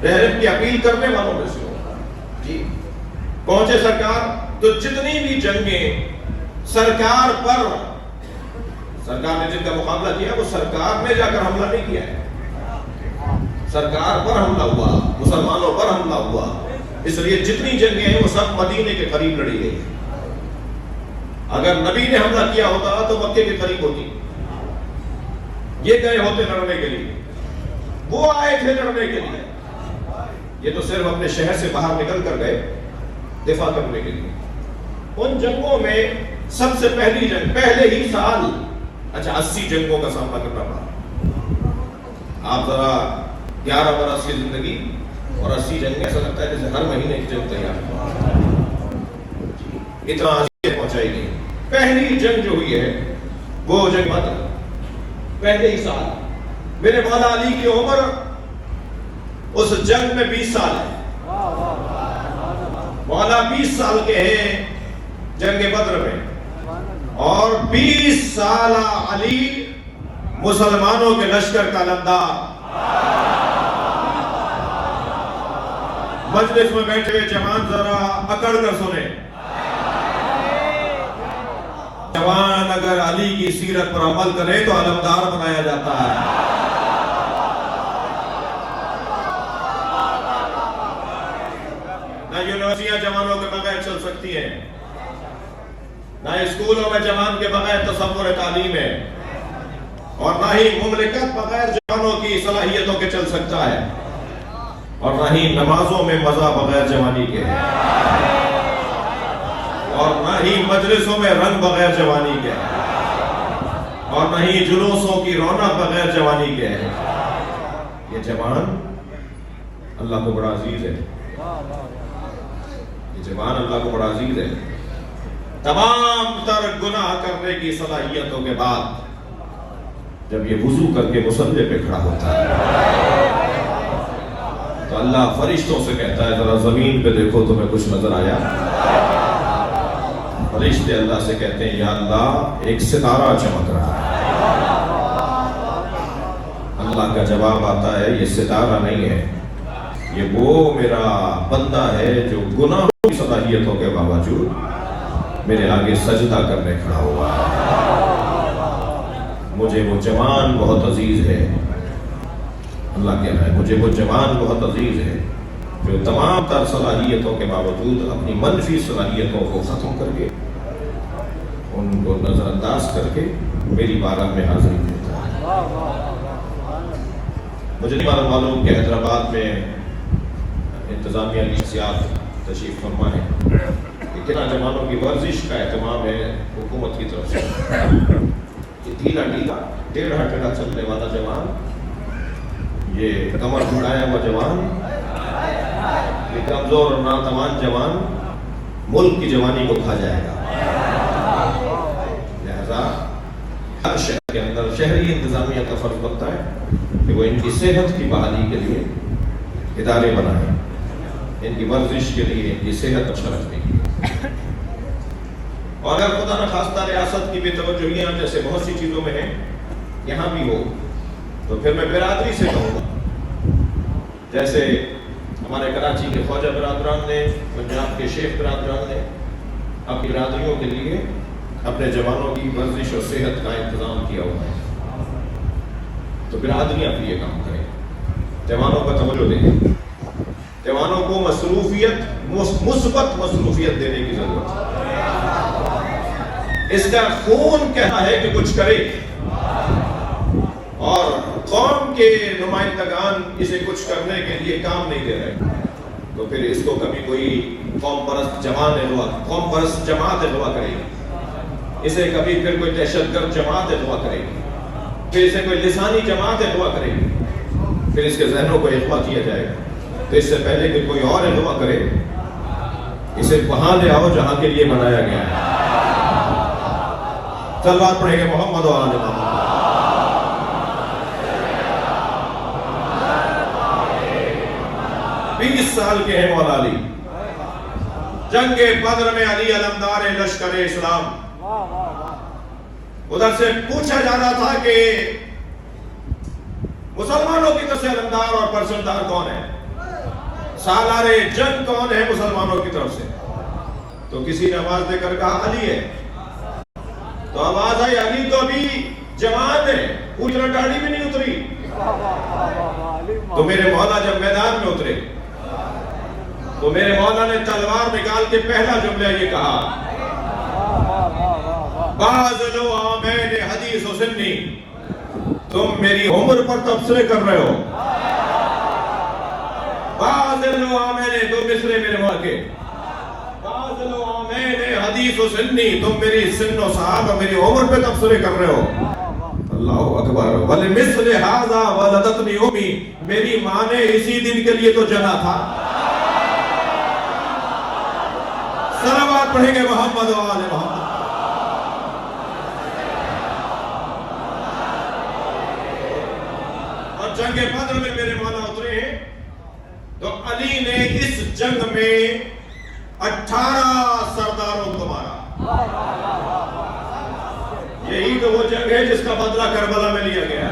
رحم کی اپیل کرنے والوں میں سے ہو. جی پہنچے سرکار تو جتنی بھی جنگیں سرکار نے جن کا مقابلہ کیا وہ سرکار نے جا کر حملہ نہیں کیا ہے. سرکار پر حملہ ہوا، مسلمانوں پر حملہ ہوا. اس لیے جتنی جنگیں ہیں وہ سب مدینے کے قریب لڑی گئی. اگر نبی نے حملہ کیا ہوتا تو مکے کے قریب ہوتی. یہ گئے ہوتے لڑنے کے لیے، وہ آئے تھے لڑنے کے لیے. یہ تو صرف اپنے شہر سے باہر نکل کر گئے دفاع کرنے کے لیے. ان جنگوں میں سب سے پہلی جنگ پہلے ہی سال 80 جنگوں کا سامنا کرنا پڑا. آپ ذرا 11 برس کی زندگی اور 80 جنگیں، ایسا لگتا ہے جیسے ہر مہینے کی جنگ تیار ہے. اتنا آگے پہنچائی گئی. پہلی جنگ جو ہوئی ہے وہ جنگ بدر. پہلے ہی سال میرے مولا علی کی عمر اس جنگ میں 20 سال ہے. مولا 20 سال کے ہیں جنگ بدر میں، اور 20 سالہ علی مسلمانوں کے لشکر کا لمدار. مجلس میں بیٹھے ہوئے جوان ذرا اکڑ کر سنیں. جوان اگر علی کی سیرت پر عمل کرے تو علمدار بنایا جاتا ہے. نہ یونیورسٹیاں جوانوں کے بغیر چل سکتی ہیں، نہ اسکولوں میں جوان کے بغیر تصور تعلیم ہے، اور نہ ہی مملکت بغیر جوانوں کی صلاحیتوں کے چل سکتا ہے، اور نہ ہی نمازوں میں مزہ بغیر جوانی کے ہے، اور نہ ہی مجلسوں میں رنگ بغیر جوانی کے ہے، اور نہ ہی جلوسوں کی رونق بغیر جوانی کے ہے. یہ جوان اللہ کو بڑا عزیز ہے. یہ جوان اللہ کو بڑا عزیز ہے. تمام تر گناہ کرنے کی صلاحیتوں کے بعد جب یہ وضو کر کے مصلی پہ کھڑا ہوتا ہے تو اللہ فرشتوں سے کہتا ہے ذرا زمین پہ دیکھو تمہیں کچھ نظر آیا؟ فرشتے اللہ سے کہتے ہیں یا اللہ ایک ستارہ چمک رہا ہے. اللہ کا جواب آتا ہے یہ ستارہ نہیں ہے، یہ وہ میرا بندہ ہے جو گناہوں کی صلاحیتوں کے باوجود میرے آگے سجدہ کرنے کھڑا ہوا ہے. مجھے وہ جوان بہت عزیز ہے. اللہ کہہ رہا ہے مجھے وہ جوان بہت عزیز ہے جو تمام تر صلاحیتوں کے باوجود اپنی منفی صلاحیتوں کو ختم کر کے ان کو نظر انداز کر کے میری بارگاہ میں حاضری دیتا ہے. مجھے نہیں معلوم کہ حیدرآباد میں انتظامیہ کی شخصیات تشریف فرما ہے، کتنا جوانوں کی ورزش کا اہتمام ہے حکومت کی طرف سے. یہ ڈھیلا ٹیڑھا چلنے والا جوان، یہ کمر بڑھایا ہوا جوان، یہ کمزور اور ناتوان جوان ملک کی جوانی کو کھا جائے گا. لہذا ہر شہر کے اندر شہری انتظامیہ کا فرض بنتا ہے کہ وہ ان کی صحت کی بحالی کے لیے ادارے بنائیں، ان کی ورزش کے لیے، ان کی صحت اچھا رکھنے کے لیے. اور اگر خدا نخواستہ ریاست کی بے توجہیاں جیسے بہت سی چیزوں میں ہیں یہاں بھی ہو تو پھر میں برادری سے کہوں گا، جیسے ہمارے کراچی کے خواجہ برادران نے، پنجاب کے شیخ برادران نے اپنی برادریوں کے لیے اپنے جوانوں کی ورزش اور صحت کا انتظام کیا ہوا ہے، تو برادریاں بھی یہ کام کریں، جوانوں کا توجہ دیں، جوانوں کو مثبت مصروفیت دینے کی ضرورت ہے. اس کا خون کہنا ہے کہ کچھ کرے، اور قوم کے نمائندگان اسے کچھ کرنے کے لیے کام نہیں دے رہے، تو پھر اس کو کبھی کوئی قوم پرست جماعت اغوا کرے گی، اسے کبھی پھر کوئی دہشت گرد جماعت اغوا کرے گی، پھر اسے کوئی لسانی جماعت اغوا کرے گی، پھر اس کے ذہنوں کو اغوا کیا جائے گا. تو اس سے پہلے کہ کوئی اور اغوا کرے اسے وہاں لے آؤ جہاں کے لیے بنایا گیا ہے. صلوات پڑھیں گے محمد و آل محمد. 20 سال کے ہیں مولا علی. جنگ بدر میں علی علمدار لشکر اسلام. ادھر سے پوچھا جا رہا تھا کہ مسلمانوں کی طرف سے علمدار اور پرچمدار کون ہے؟ سالار جنگ کون ہے مسلمانوں کی طرف سے؟ تو کسی نے آواز دے کر کہا علی ہے. تو آواز آئی علی تو ابھی جوان ہے، پوچھنا گاڑی بھی نہیں اتری. تو میرے مولا جب میدان میں اترے تو میرے مولا نے تلوار نکال کے پہلا جملہ یہ کہا، بعض لو آمین حدیث و سنی، تم میری عمر پر تبصرے کر رہے ہو. بعض لو آمین، دو مصرے میرے مولا کے، بعض لو آمین حدیث و سنی، تم میری سن و صحابہ میری عمر پہ تبصرے کر رہے ہو. اللہ اکبر. وَلِمِثْلِ هَذَا وَلَدَتْنِي أُمِّي، میری ماں نے اسی دن کے لیے تو جنا تھا. صلوات پڑھیں گے محمد و آل محمد. اور جنگ بدر میں میرے مولا اترے ہیں تو علی نے اس جنگ میں 18 سرداروں کو مارا. یہی تو وہ جنگ ہے جس کا بدلہ کربلا میں لیا گیا.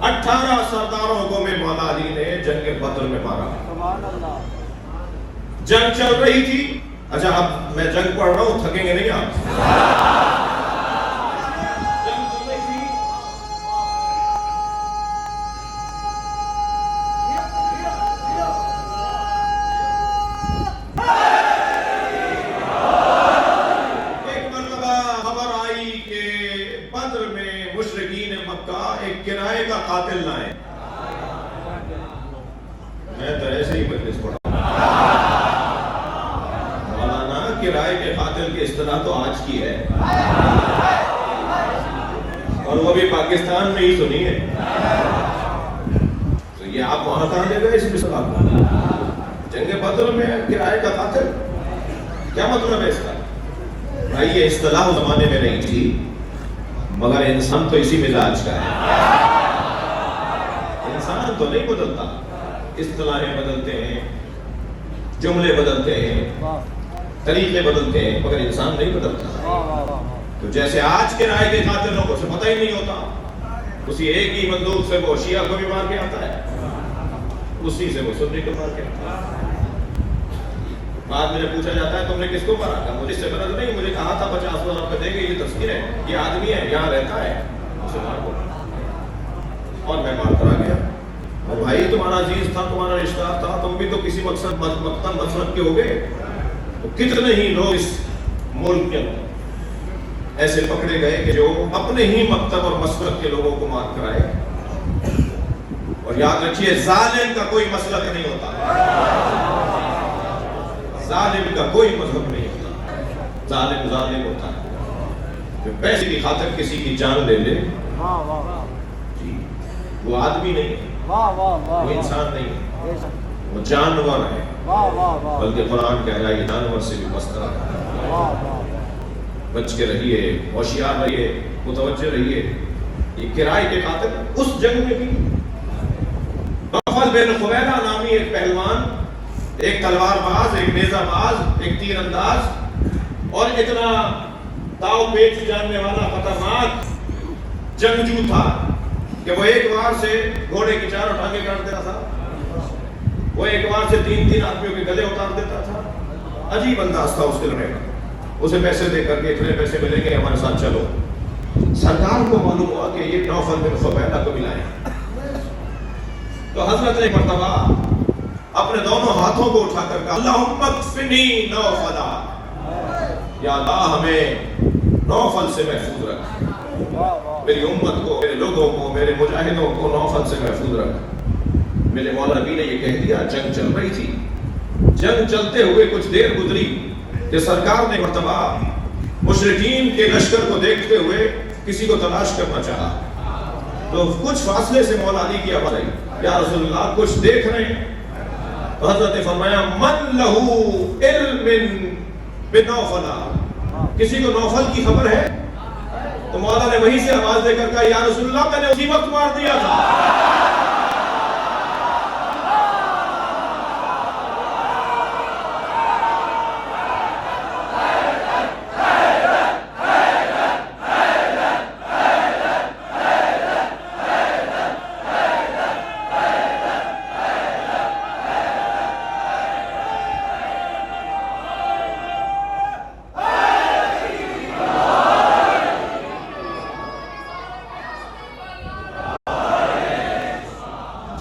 18 سرداروں کو میں مولا علی نے جنگ بدر میں مارا. جنگ چل رہی تھی. اچھا اب میں جنگ پڑھ رہا ہوں، تھکیں گے نہیں آپ؟ جنگ چل رہی تھی. ایک مرتبہ خبر آئی کہ بدر میں مشرکین مکہ ایک کرائے کا قاتل لائے. میں تو ایسے ہی مجلس پڑھا. مولانا کرائے کے قاتل کی اصطلاح تو آج کی ہے اور وہ بھی پاکستان میں ہی سنی ہے. تو یہ آپ وہاں کہاں لے گئے اس اصطلاح کو؟ جنگ بدر میں کرائے کا قاتل، کیا مطلب ہے اس کا؟ بھائی یہ اصطلاح اس زمانے میں نہیں تھی، مگر انسان تو اسی مزاج کا ہے. انسان تو نہیں بدلتا، اصطلاحیں بدلتے ہیں، جملے بدلتے ہیں، طریقے بدلتے ہیں، مگر انسان نہیں بدلتا. تو جیسے آج کے رائے کے قاتلوں کو سے پتہ ہی نہیں ہوتا، اسی ایک ہی بندوق سے وہ شیعہ کو بھی مار کے آتا ہے، اسی سے وہ سنی کو مار کے آتا ہے. بعد میں پوچھا جاتا ہے تم نے کس کو مارا تھا؟ مجھے اس سے غرض نہیں، مجھے کہا تھا 50,000 روپے دے گے، یہ تذکیر ہے، یہ آدمی ہے، یہاں رہتا ہے، اسے مار دو. اور میں مار کر آ گیا. اور بھائی تمہارا عزیز تھا، تمہارا رشتہ دار تھا، تم بھی تو کسی مقصد مسلک کے ہو گئے. تو کتنے ہی لوگ اس ملک کے ایسے پکڑے گئے کہ جو اپنے ہی مکتب اور مسلک کے لوگوں کو مار کر آئے. اور یاد رکھیے ظالم کا کوئی مسلک نہیں ہوتا، ظالم کا کوئی مذہب نہیں ہوتا. ظالم ظالم ہوتا ہے جو پیسے کی خاطر کسی کی جان لے لے. جی وہ آدمی نہیں ہے، وہ انسان نہیں ہے، وہ جانور ہے. بلکہ قرآن کہہ رہا ہے یہ جانور سے بھی مستر ہے. بچ کے رہیے، ہوشیار رہیے، متوجہ رہیے. یہ کرائے کے قاتل اس جنگ میں بھی نوفل بن خویلہ نامی ایک پہلوان، ایک تلوار باز، ایک نیزہ باز، ایک تیر انداز اور اتنا داؤ پیچ جاننے والا خطرناک جنگجو تھا کہ وہ ایک وار سے گھوڑے کی چاروں ٹانگیں کاٹ دیتا تھا، وہ ایک وار سے 3 آدمیوں کے گلے اتار دیتا تھا. عجیب انداز تھا اس کے لڑنے کا. اسے پیسے دے کر کے اتنے پیسے ملیں گے ہمارے ساتھ چلو. سرکار کو معلوم ہوا کہ یہ نوفل بن خویلہ کو ملائے. تو حضرت نے مرتبہ اپنے دونوں ہاتھوں کو اٹھا کر کہا اللہم اکفنی نوفلا، یا اللہ ہمیں نوفل سے محفوظ رکھ، میری امت کو، میرے لوگوں کو، میرے مجاہدوں کو نوفل سے محفوظ رکھ. میرے مولا نبی نے یہ کہہ دیا. جنگ چل رہی تھی. جنگ چلتے ہوئے کچھ دیر گزری کہ سرکار نے مرتبہ مشرکین کے لشکر کو دیکھتے ہوئے کسی کو تلاش کرنا چاہا. تو کچھ فاصلے سے مولا علی کی آواز آئی، یا رسول اللہ کچھ دیکھ رہے ہیں؟ تو حضرت نے فرمایا من لہو علم بنوفلا، کسی کو نوفل کی خبر ہے؟ تو مولا نے وہیں سے آواز دے کر کہا یا رسول اللہ میں نے اسی وقت مار دیا تھا.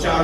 4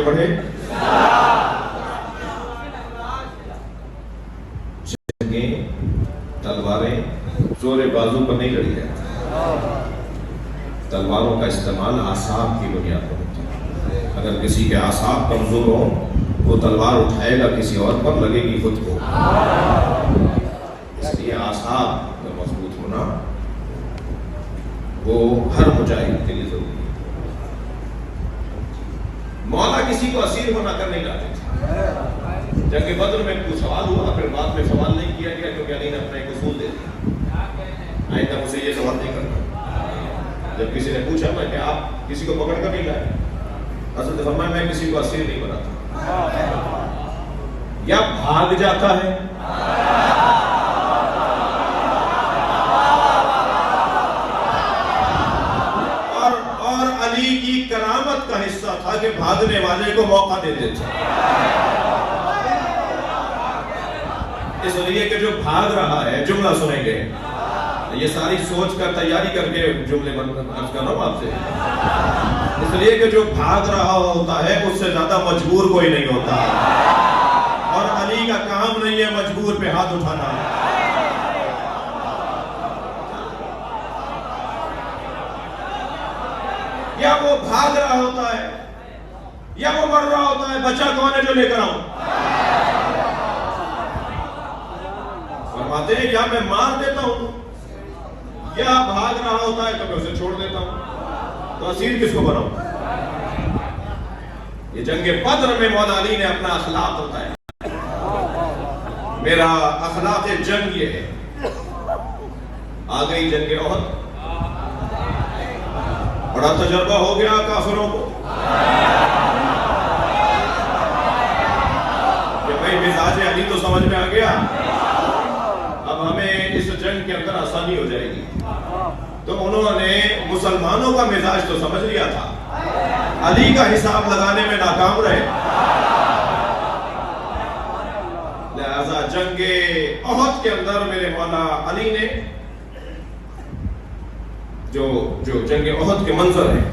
آگے بڑھے. جنگیں تلواریں زور بازو پر نہیں لڑی جاتی. تلواروں کا استعمال اعصاب کی بنیاد پر ہوتا ہے. اگر کسی کے اعصاب کمزور ہوں وہ تلوار اٹھائے گا کسی اور پر، لگے گی خود کو. اس لیے اعصاب کا مضبوط ہونا وہ ہر مجاہد کے لیے ضروری ہے. مولا کسی کو اسیر ہونا کر نہیں لاتے تھے. جنگ بدر میں کچھ سوال ہوا، پھر بعد میں سوال نہیں کیا گیا کیونکہ علی نے اپنا ایک اصول دے دیا، آئندہ مجھ سے یہ سوال نہیں کرنا. جب کسی نے پوچھا میں کہ آپ کسی کو پکڑ کر نہیں لائے، حضرت نے فرمایا میں کسی کو اسیر نہیں بناتا. یا بھاگ جاتا ہے اور علی کی کرامت کا حصہ تھا کہ بھاگنے والے کو موقع دے دیتے. اس لیے کہ جو بھاگ رہا ہے، جملہ سنیں گے، یہ ساری سوچ کر تیاری کر کے جملے عرض کر رہا ہوں آپ سے. اس لیے کہ جو بھاگ رہا ہوتا ہے اس سے زیادہ مجبور کوئی نہیں ہوتا، اور علی کا کام نہیں ہے مجبور پہ ہاتھ اٹھانا. یا وہ بھاگ رہا ہوتا ہے یا وہ مر رہا ہوتا ہے، بچہ کون ہے جو لے کر آؤں؟ فرماتے ہیں یا میں مار دیتا ہوں یا بھاگ رہا ہوتا ہے تو میں اسے چھوڑ دیتا ہوں. تو اسیر کس کو بناؤں؟ یہ جنگ بدر میں مولا علی نے اپنا اخلاق ہوتا ہے. میرا اخلاق جنگ یہ ہے. آ گئی جنگ احد، بڑا تجربہ ہو گیا کافروں کو کہ بھائی مزاج علی تو سمجھ میں آ گیا، اب ہمیں اس جنگ کے اندر آسانی ہو جائے گی. تو انہوں نے مسلمانوں کا مزاج تو سمجھ لیا تھا، علی کا حساب لگانے میں ناکام رہے. لہذا جنگ احد کے اندر میرے مولا علی نے جو جنگ احد کے منظر ہیں،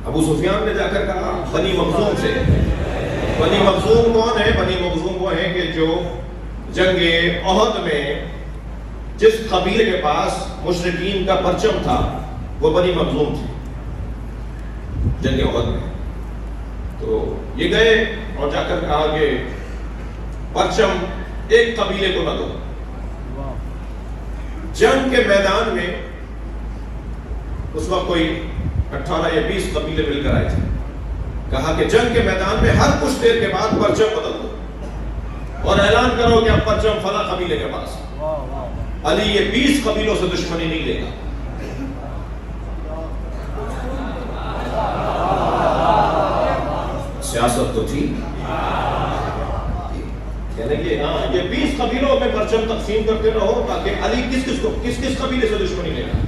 ابو سفیان نے جا کر کہا بنی مخزوم سے. بنی مخزوم کون ہے؟ بنی مخزوم وہ ہیں کہ جو جنگ احد میں جس قبیلے کے پاس مشرکین کا پرچم تھا وہ بنی مخزوم تھی جنگ احد میں. تو یہ گئے اور جا کر کہا کہ پرچم ایک قبیلے کو نہ دو. جنگ کے میدان میں اس وقت کوئی 18 یا 20 قبیلے مل کر آئے تھے. کہا کہ جنگ کے میدان میں ہر کچھ دیر کے بعد پرچم بدل دو اور اعلان کرو کہ اب پرچم فلاں قبیلے کے پاس. علی یہ 20 قبیلوں سے دشمنی نہیں لے گا. سیاست تو تھی، یعنی کہ ہاں یہ 20 قبیلوں میں پرچم تقسیم کرتے رہو تاکہ علی کس قبیلے سے دشمنی لے گا.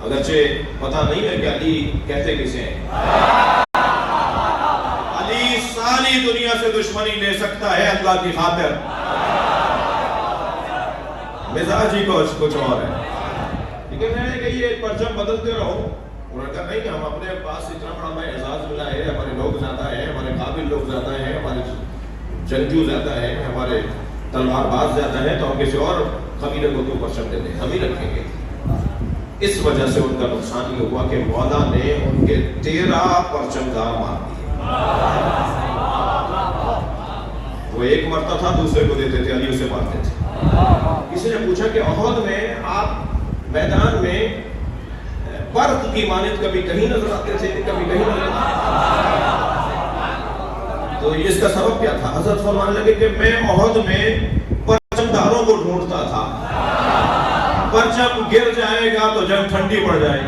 اگرچہ پتہ نہیں ہے کہ علی کہتے کسے ہیں. علی ساری دنیا سے دشمنی لے سکتا ہے اللہ کی خاطر، مزاج ہی کچھ اور ہے. لیکن ہے کہ یہ پرچم بدلتے رہو. انہوں نے کہا نہیں کہ ہم اپنے پاس اتنا بڑا ہمیں اعزاز ملا ہے، ہمارے لوگ زیادہ ہیں، ہمارے قابل لوگ زیادہ ہیں، ہمارے جنگجو زیادہ ہیں، ہمارے تلوار باز زیادہ ہیں، تو ہم کسی اور قبیلے کو کیوں پرچم دے دیں، ہم ہی رکھیں گے. اس وجہ سے ان کا نقصان یہ ہوا کہ مولا نے ان کے 13 پرچم دار مار دیے. وہ ایک مرتا تھا دوسرے کو دیتے تھے، علی اسے مارتے تھے. کسی نے پوچھا کہ احد میں آپ میدان میں برق کی مانند کبھی کہیں نظر آتے تھے کبھی کہیں نظر آتے، تو اس کا سبب کیا تھا؟ حضرت فرمانے لگے کہ میں احد میں پرچم داروں کو ڈھونڈتا تھا، پرچم گر جائے گا تو جنگ ٹھنڈی پڑ جائے گی.